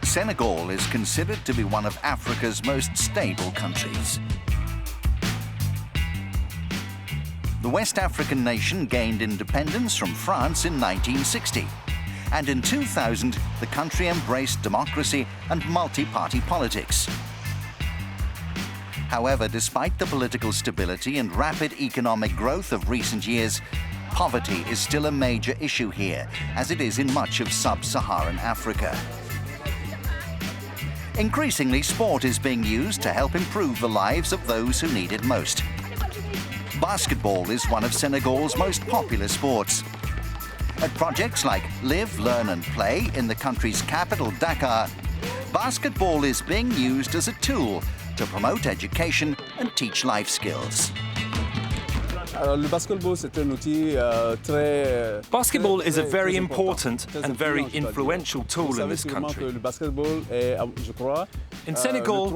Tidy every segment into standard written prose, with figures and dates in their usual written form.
Senegal is considered to be one of Africa's most stable countries. The West African nation gained independence from France in 1960. And in 2000, the country embraced democracy and multi-party politics. However, despite the political stability and rapid economic growth of recent years, poverty is still a major issue here, as it is in much of sub-Saharan Africa. Increasingly, sport is being used to help improve the lives of those who need it most. Basketball is one of Senegal's most popular sports. At projects like Live, Learn and Play in the country's capital, Dakar, basketball is being used as a tool to promote education and teach life skills. Basketball is a very important and very influential tool in this country. In Senegal,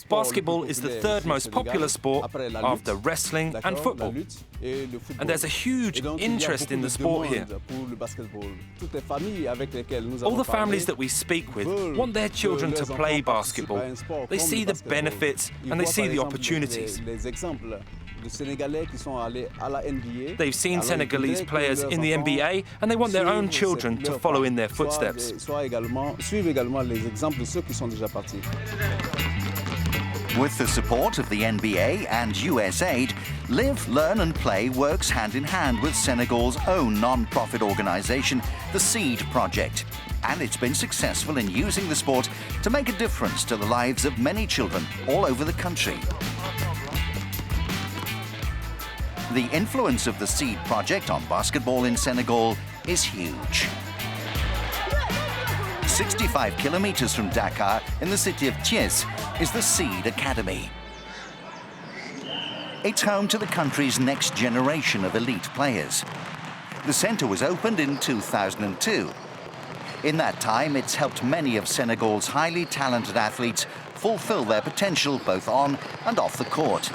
basketball is the third most popular sport after wrestling and football. And there's a huge interest in the sport here. All the families that we speak with want their children to play basketball. They see the benefits and they see the opportunities. They've seen Senegalese players in the NBA and they want their own children to follow in their footsteps. With the support of the NBA and US Aid, Live, Learn and Play works hand in hand with Senegal's own non-profit organisation, the SEED Project. And it's been successful in using the sport to make a difference to the lives of many children all over the country. The influence of the SEED Project on basketball in Senegal is huge. 65 kilometers from Dakar, in the city of CHEIKH, is the SEED Academy. It's home to the country's next generation of elite players. The centre was opened in 2002. In that time, it's helped many of Senegal's highly talented athletes fulfill their potential both on and off the court.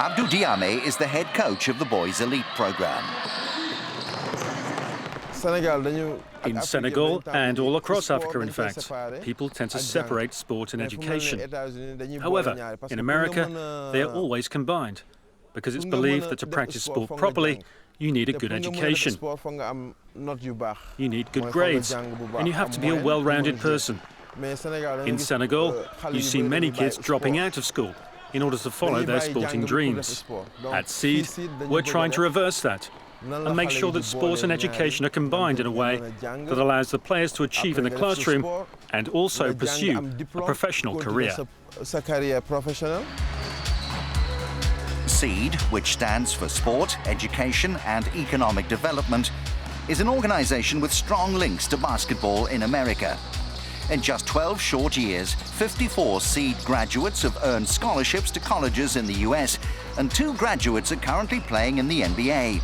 ABDOU DIAME is the head coach of the boys' elite program. In Senegal and all across Africa, in fact, people tend to separate sport and education. However, in America, they are always combined, because it's believed that to practice sport properly, you need a good education. You need good grades, and you have to be a well-rounded person. In Senegal, you see many kids dropping out of school in order to follow their sporting dreams. At SEED, we're trying to reverse that and make sure that sport and education are combined in a way that allows the players to achieve in the classroom and also pursue a professional career. SEED, which stands for Sport, Education and Economic Development, is an organisation with strong links to basketball in America. In just 12 short years, 54 SEED graduates have earned scholarships to colleges in the US, and 2 graduates are currently playing in the NBA.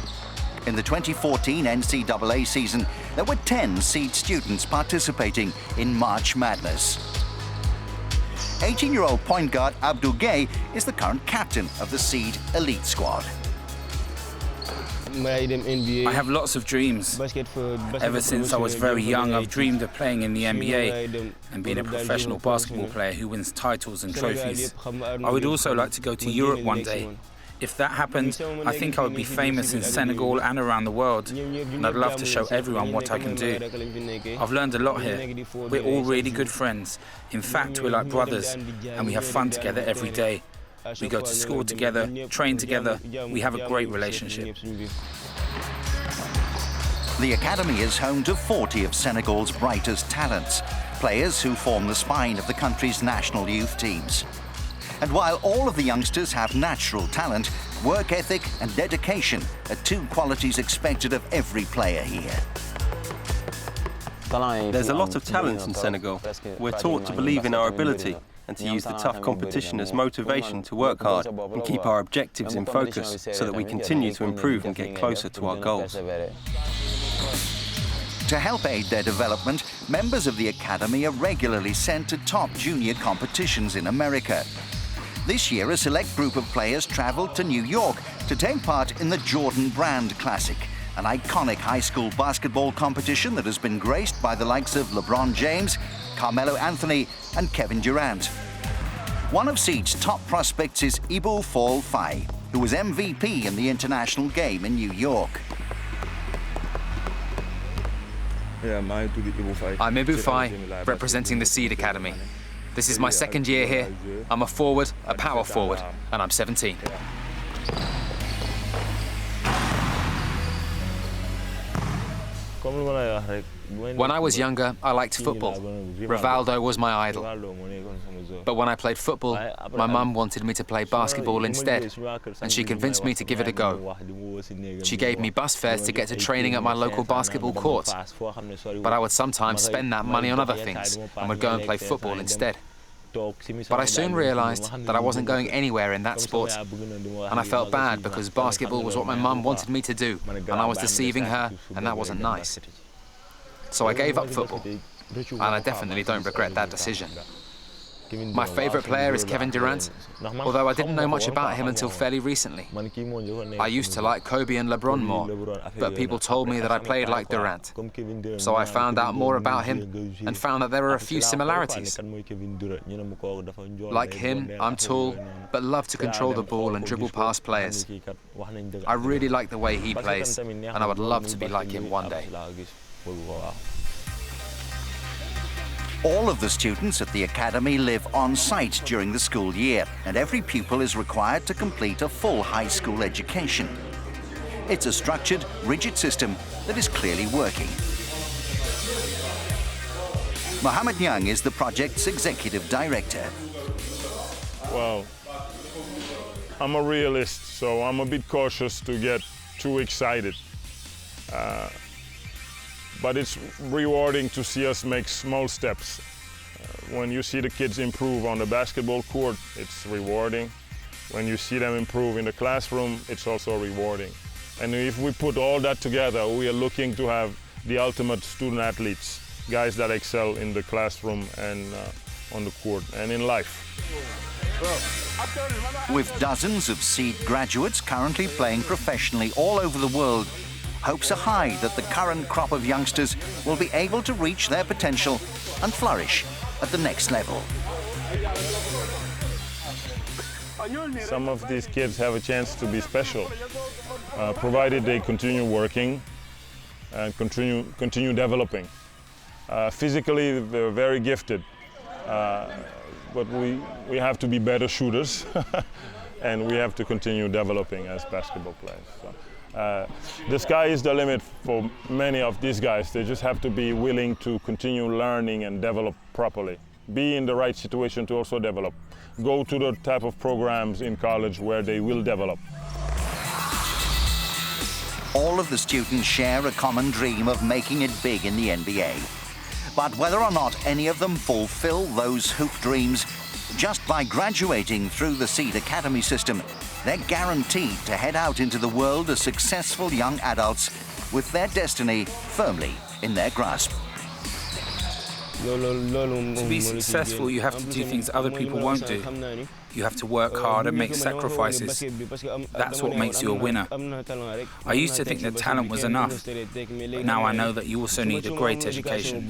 In the 2014 NCAA season, there were 10 SEED students participating in March Madness. 18-year-old point guard ABDOU GUEYE is the current captain of the SEED elite squad. I have lots of dreams. Ever since I was very young, I've dreamed of playing in the NBA and being a professional basketball player who wins titles and trophies. I would also like to go to Europe one day. If that happened, I think I would be famous in Senegal and around the world, and I'd love to show everyone what I can do. I've learned a lot here. We're all really good friends. In fact, we're like brothers, and we have fun together every day. We go to school together, train together, we have a great relationship. The academy is home to 40 of Senegal's brightest talents, players who form the spine of the country's national youth teams. And while all of the youngsters have natural talent, work ethic and dedication are 2 qualities expected of every player here. There's a lot of talent in Senegal. We're taught to believe in our ability and to use the tough competition as motivation to work hard and keep our objectives in focus so that we continue to improve and get closer to our goals. To help aid their development, members of the academy are regularly sent to top junior competitions in America. This year, a select group of players traveled to New York to take part in the Jordan Brand Classic, an iconic high school basketball competition that has been graced by the likes of LeBron James, Carmelo Anthony and Kevin Durant. One of Seed's top prospects is Ibu Fall Fai, who was MVP in the international game in New York. I'm Ibu Fai, representing the Seed Academy. This is my second year here. I'm a forward, a power forward, and I'm 17. When I was younger, I liked football. Rivaldo was my idol. But when I played football, my mum wanted me to play basketball instead, and she convinced me to give it a go. She gave me bus fares to get to training at my local basketball court, but I would sometimes spend that money on other things and would go and play football instead. But I soon realized that I wasn't going anywhere in that sport, and I felt bad because basketball was what my mum wanted me to do, and I was deceiving her, and that wasn't nice. So I gave up football, and I definitely don't regret that decision. My favorite player is Kevin Durant, although I didn't know much about him until fairly recently. I used to like Kobe and LeBron more, but people told me that I played like Durant. So I found out more about him and found that there were a few similarities. Like him, I'm tall, but love to control the ball and dribble past players. I really like the way he plays, and I would love to be like him one day. All of the students at the academy live on site during the school year, and every pupil is required to complete a full high school education. It's a structured, rigid system that is clearly working. Mohamed Niang is the project's executive director. Well, I'm a realist, so I'm a bit cautious to get too excited. But it's rewarding to see us make small steps. When you see the kids improve on the basketball court, it's rewarding. When you see them improve in the classroom, it's also rewarding. And if we put all that together, we are looking to have the ultimate student athletes, guys that excel in the classroom and on the court and in life. With dozens of Seed graduates currently playing professionally all over the world, hopes are high that the current crop of youngsters will be able to reach their potential and flourish at the next level. Some of these kids have a chance to be special, provided they continue working and continue developing. Physically, they're very gifted, but we have to be better shooters, and we have to continue developing as basketball players. So, the sky is the limit for many of these guys. They just have to be willing to continue learning and develop properly. Be in the right situation to also develop. Go to the type of programs in college where they will develop. All of the students share a common dream of making it big in the NBA. But whether or not any of them fulfill those hoop dreams, just by graduating through the Seed Academy system, they're guaranteed to head out into the world as successful young adults with their destiny firmly in their grasp. To be successful, you have to do things other people won't do. You have to work hard and make sacrifices. That's what makes you a winner. I used to think that talent was enough, but now I know that you also need a great education.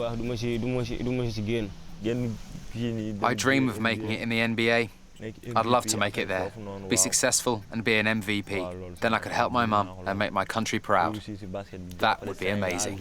I dream of making it in the NBA. I'd love to make it there, be successful and be an MVP. Then I could help my mum and make my country proud. That would be amazing.